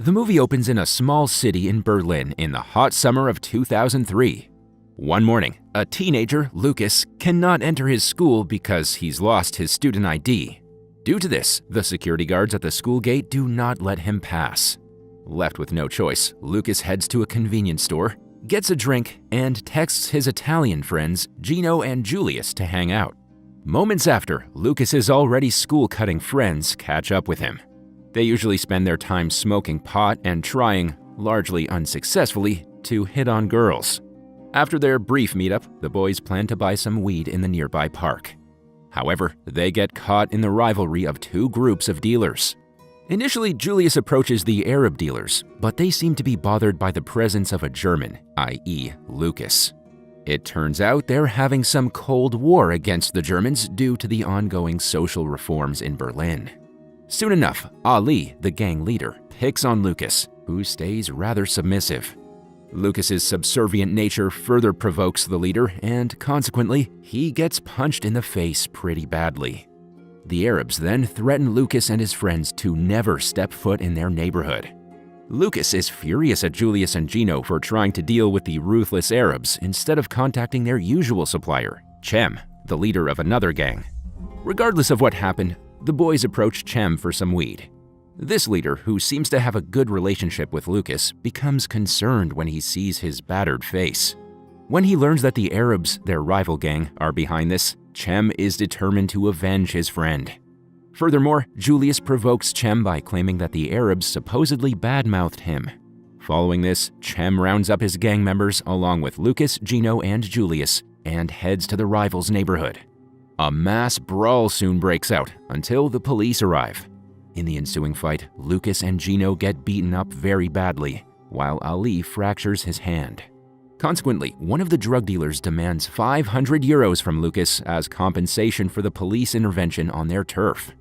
The movie opens in a small city in Berlin in the hot summer of 2003. One morning, a teenager, Lukas, cannot enter his school because he's lost his student ID. Due to this, the security guards at the school gate do not let him pass. Left with no choice, Lukas heads to a convenience store, gets a drink, and texts his Italian friends Gino and Julius to hang out. Moments after, Lukas's already school-cutting friends catch up with him. They usually spend their time smoking pot and trying, largely unsuccessfully, to hit on girls. After their brief meetup, the boys plan to buy some weed in the nearby park. However, they get caught in the rivalry of two groups of dealers. Initially, Julius approaches the Arab dealers, but they seem to be bothered by the presence of a German, i.e. Lukas. It turns out they're having some Cold War against the Germans due to the ongoing social reforms in Berlin. Soon enough, Ali, the gang leader, picks on Lukas, who stays rather submissive. Lukas's subservient nature further provokes the leader, and consequently, he gets punched in the face pretty badly. The Arabs then threaten Lukas and his friends to never step foot in their neighborhood. Lukas is furious at Julius and Gino for trying to deal with the ruthless Arabs instead of contacting their usual supplier, Cem, the leader of another gang. Regardless of what happened, the boys approach Cem for some weed. This leader, who seems to have a good relationship with Lukas, becomes concerned when he sees his battered face. When he learns that the Arabs, their rival gang, are behind this, Cem is determined to avenge his friend. Furthermore, Julius provokes Cem by claiming that the Arabs supposedly badmouthed him. Following this, Cem rounds up his gang members along with Lukas, Gino, and Julius and heads to the rivals' neighborhood. A mass brawl soon breaks out until the police arrive. In the ensuing fight, Lukas and Gino get beaten up very badly, while Ali fractures his hand. Consequently, one of the drug dealers demands 500 euros from Lukas as compensation for the police intervention on their turf.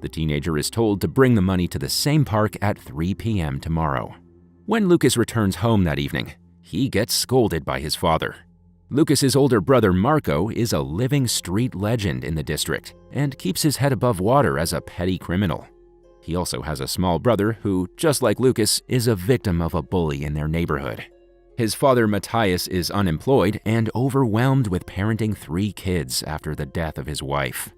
The teenager is told to bring the money to the same park at 3 p.m. tomorrow. When Lukas returns home that evening, he gets scolded by his father. Lukas's older brother Marco is a living street legend in the district and keeps his head above water as a petty criminal. He also has a small brother who, just like Lukas, is a victim of a bully in their neighborhood. His father Matthias is unemployed and overwhelmed with parenting 3 kids after the death of his wife.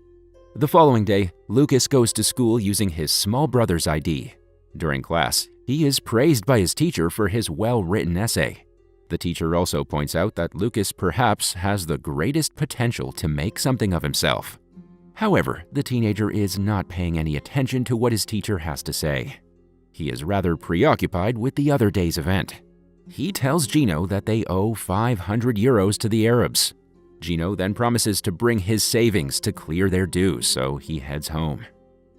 The following day, Lukas goes to school using his small brother's ID. During class, he is praised by his teacher for his well-written essay. The teacher also points out that Lukas perhaps has the greatest potential to make something of himself. However, the teenager is not paying any attention to what his teacher has to say. He is rather preoccupied with the other day's event. He tells Gino that they owe 500 euros to the Arabs. Gino then promises to bring his savings to clear their dues, so he heads home.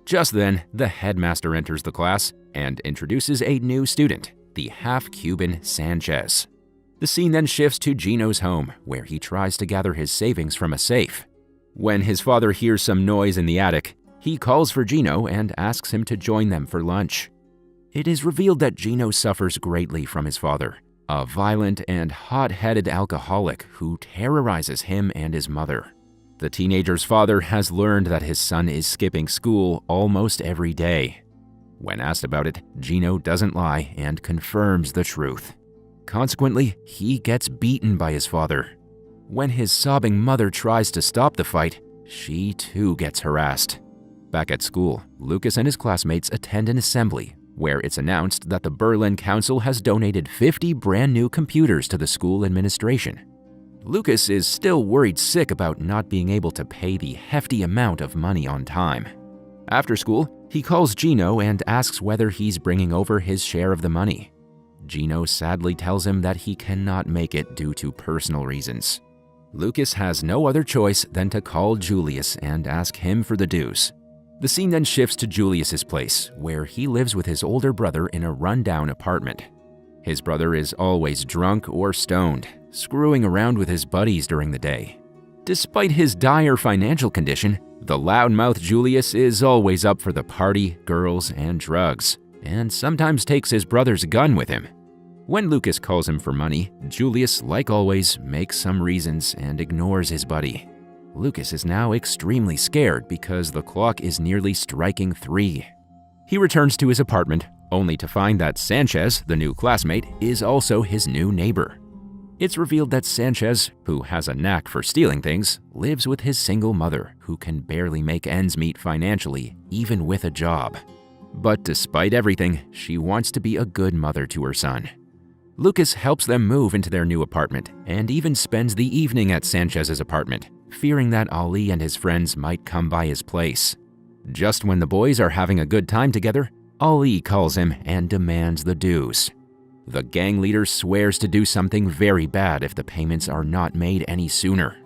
Just then, the headmaster enters the class and introduces a new student, the half-Cuban Sanchez. The scene then shifts to Gino's home, where he tries to gather his savings from a safe. When his father hears some noise in the attic, he calls for Gino and asks him to join them for lunch. It is revealed that Gino suffers greatly from his father, a violent and hot-headed alcoholic who terrorizes him and his mother. The teenager's father has learned that his son is skipping school almost every day. When asked about it, Gino doesn't lie and confirms the truth. Consequently, he gets beaten by his father. When his sobbing mother tries to stop the fight, she too gets harassed. Back at school, Lukas and his classmates attend an assembly where it's announced that the Berlin Council has donated 50 brand new computers to the school administration. Lukas is still worried sick about not being able to pay the hefty amount of money on time. After school, he calls Gino and asks whether he's bringing over his share of the money. Gino sadly tells him that he cannot make it due to personal reasons. Lukas has no other choice than to call Julius and ask him for the dues. The scene then shifts to Julius's place, where he lives with his older brother in a rundown apartment. His brother is always drunk or stoned, screwing around with his buddies during the day. Despite his dire financial condition, the loudmouth Julius is always up for the party, girls, and drugs, and sometimes takes his brother's gun with him. When Lukas calls him for money, Julius, like always, makes some reasons and ignores his buddy. Lukas is now extremely scared because the clock is nearly striking 3. He returns to his apartment, only to find that Sanchez, the new classmate, is also his new neighbor. It's revealed that Sanchez, who has a knack for stealing things, lives with his single mother, who can barely make ends meet financially, even with a job. But despite everything, she wants to be a good mother to her son. Lukas helps them move into their new apartment and even spends the evening at Sanchez's apartment, fearing that Ali and his friends might come by his place. Just when the boys are having a good time together, Ali calls him and demands the dues. The gang leader swears to do something very bad if the payments are not made any sooner.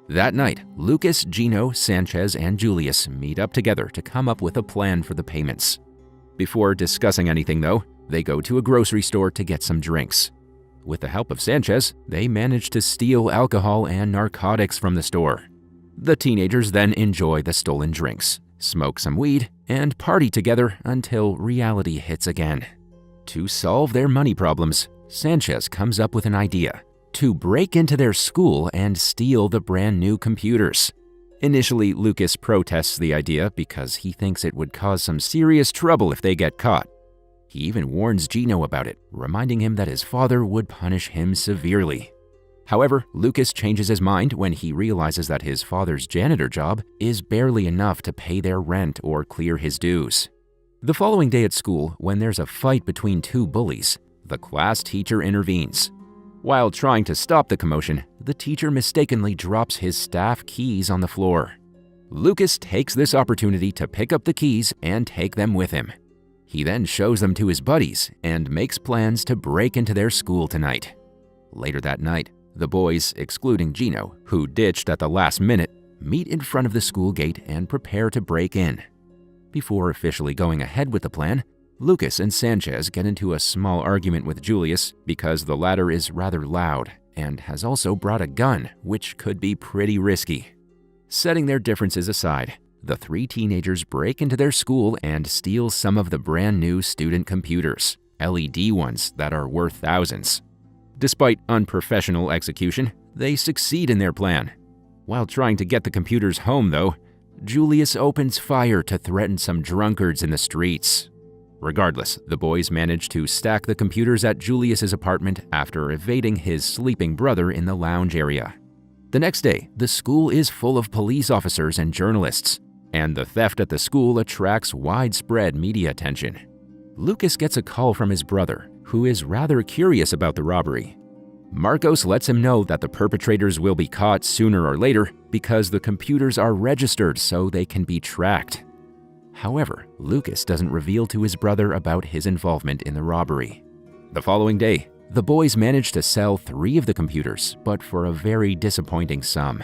That night, Lukas, Gino, Sanchez, and Julius meet up together to come up with a plan for the payments. Before discussing anything, though, they go to a grocery store to get some drinks. With the help of Sanchez, they manage to steal alcohol and narcotics from the store. The teenagers then enjoy the stolen drinks, smoke some weed, and party together until reality hits again. To solve their money problems, Sanchez comes up with an idea: to break into their school and steal the brand new computers. Initially, Lukas protests the idea because he thinks it would cause some serious trouble if they get caught. He even warns Gino about it, reminding him that his father would punish him severely. However, Lukas changes his mind when he realizes that his father's janitor job is barely enough to pay their rent or clear his dues. The following day at school, when there's a fight between two bullies, the class teacher intervenes. While trying to stop the commotion, the teacher mistakenly drops his staff keys on the floor. Lukas takes this opportunity to pick up the keys and take them with him. He then shows them to his buddies and makes plans to break into their school tonight. Later that night, the boys, excluding Gino, who ditched at the last minute, meet in front of the school gate and prepare to break in. Before officially going ahead with the plan, Lukas and Sanchez get into a small argument with Julius because the latter is rather loud and has also brought a gun, which could be pretty risky. Setting their differences aside, the three teenagers break into their school and steal some of the brand new student computers, LED ones that are worth thousands. Despite unprofessional execution, they succeed in their plan. While trying to get the computers home, though, Julius opens fire to threaten some drunkards in the streets. Regardless, the boys manage to stack the computers at Julius's apartment after evading his sleeping brother in the lounge area. The next day, the school is full of police officers and journalists, and the theft at the school attracts widespread media attention. Lukas gets a call from his brother, who is rather curious about the robbery. Marcos lets him know that the perpetrators will be caught sooner or later because the computers are registered so they can be tracked. However, Lukas doesn't reveal to his brother about his involvement in the robbery. The following day, the boys manage to sell 3 of the computers, but for a very disappointing sum.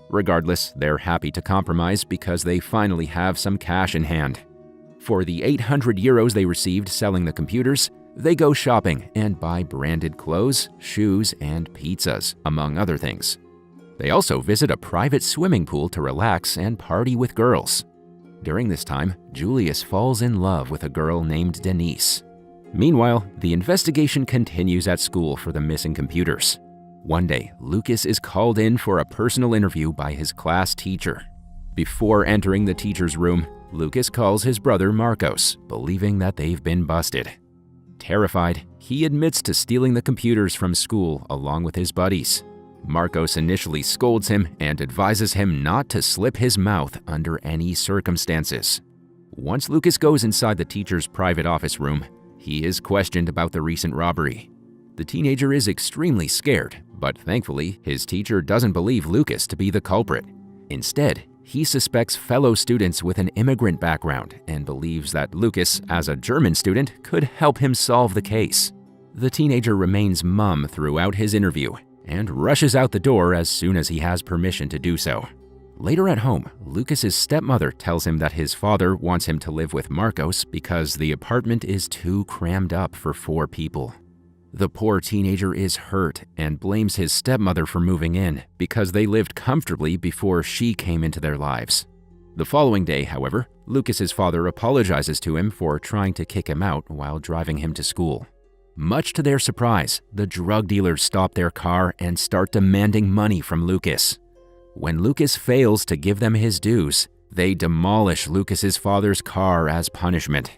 Regardless, they're happy to compromise because they finally have some cash in hand. For the 800 euros they received selling the computers, they go shopping and buy branded clothes, shoes, and pizzas, among other things. They also visit a private swimming pool to relax and party with girls. During this time, Julius falls in love with a girl named Denise. Meanwhile, the investigation continues at school for the missing computers. One day, Lukas is called in for a personal interview by his class teacher. Before entering the teacher's room, Lukas calls his brother Marcos, believing that they've been busted. Terrified, he admits to stealing the computers from school along with his buddies. Marcos initially scolds him and advises him not to slip his mouth under any circumstances. Once Lukas goes inside the teacher's private office room, he is questioned about the recent robbery. The teenager is extremely scared, but thankfully, his teacher doesn't believe Lukas to be the culprit. Instead, he suspects fellow students with an immigrant background and believes that Lukas, as a German student, could help him solve the case. The teenager remains mum throughout his interview and rushes out the door as soon as he has permission to do so. Later at home, Lukas's stepmother tells him that his father wants him to live with Marcos because the apartment is too crammed up for 4 people. The poor teenager is hurt and blames his stepmother for moving in because they lived comfortably before she came into their lives. The following day, however, Lukas's father apologizes to him for trying to kick him out while driving him to school. Much to their surprise, the drug dealers stop their car and start demanding money from Lukas. When Lukas fails to give them his dues, they demolish Lukas's father's car as punishment.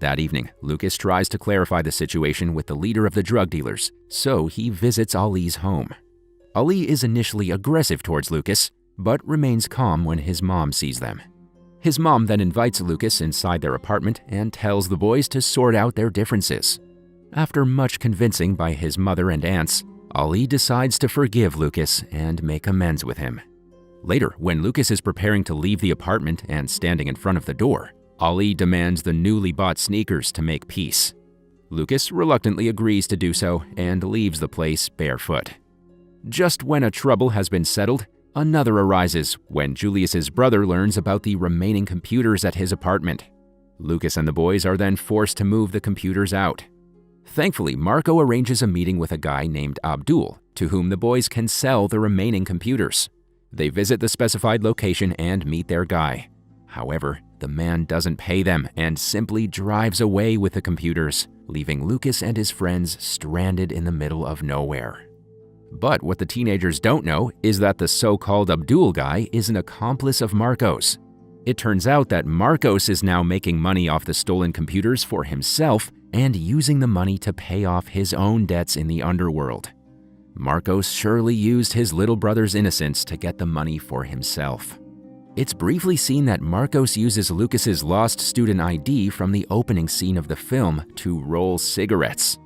That evening, Lukas tries to clarify the situation with the leader of the drug dealers, so he visits Ali's home. Ali is initially aggressive towards Lukas, but remains calm when his mom sees them. His mom then invites Lukas inside their apartment and tells the boys to sort out their differences. After much convincing by his mother and aunts, Ali decides to forgive Lukas and make amends with him. Later, when Lukas is preparing to leave the apartment and standing in front of the door, Ali demands the newly bought sneakers to make peace. Lukas reluctantly agrees to do so and leaves the place barefoot. Just when a trouble has been settled, another arises when Julius's brother learns about the remaining computers at his apartment. Lukas and the boys are then forced to move the computers out. Thankfully, Marco arranges a meeting with a guy named Abdul, to whom the boys can sell the remaining computers. They visit the specified location and meet their guy. However, the man doesn't pay them and simply drives away with the computers, leaving Lukas and his friends stranded in the middle of nowhere. But what the teenagers don't know is that the so-called Abdul guy is an accomplice of Marco's. It turns out that Marcos is now making money off the stolen computers for himself and using the money to pay off his own debts in the underworld. Marcos surely used his little brother's innocence to get the money for himself. It's briefly seen that Marcos uses Lukas's lost student ID from the opening scene of the film to roll cigarettes.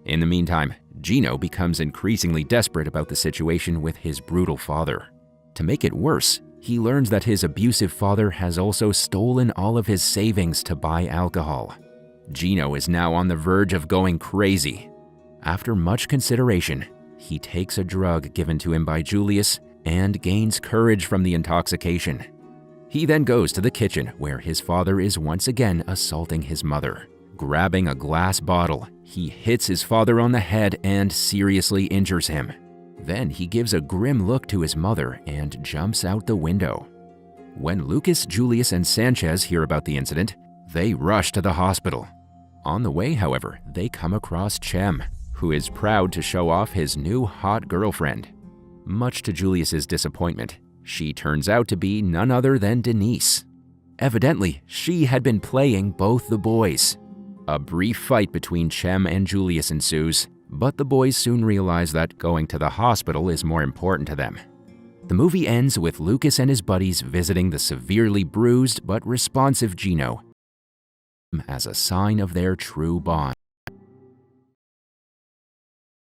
In the meantime, Gino becomes increasingly desperate about the situation with his brutal father. To make it worse, he learns that his abusive father has also stolen all of his savings to buy alcohol. Gino is now on the verge of going crazy. After much consideration, he takes a drug given to him by Julius and gains courage from the intoxication. He then goes to the kitchen where his father is once again assaulting his mother. Grabbing a glass bottle, he hits his father on the head and seriously injures him. Then he gives a grim look to his mother and jumps out the window. When Lukas, Julius, and Sanchez hear about the incident, they rush to the hospital. On the way, however, they come across Cem, who is proud to show off his new hot girlfriend. Much to Julius's disappointment, she turns out to be none other than Denise. Evidently, she had been playing both the boys. A brief fight between Cem and Julius ensues, but the boys soon realize that going to the hospital is more important to them. The movie ends with Lukas and his buddies visiting the severely bruised but responsive Gino as a sign of their true bond.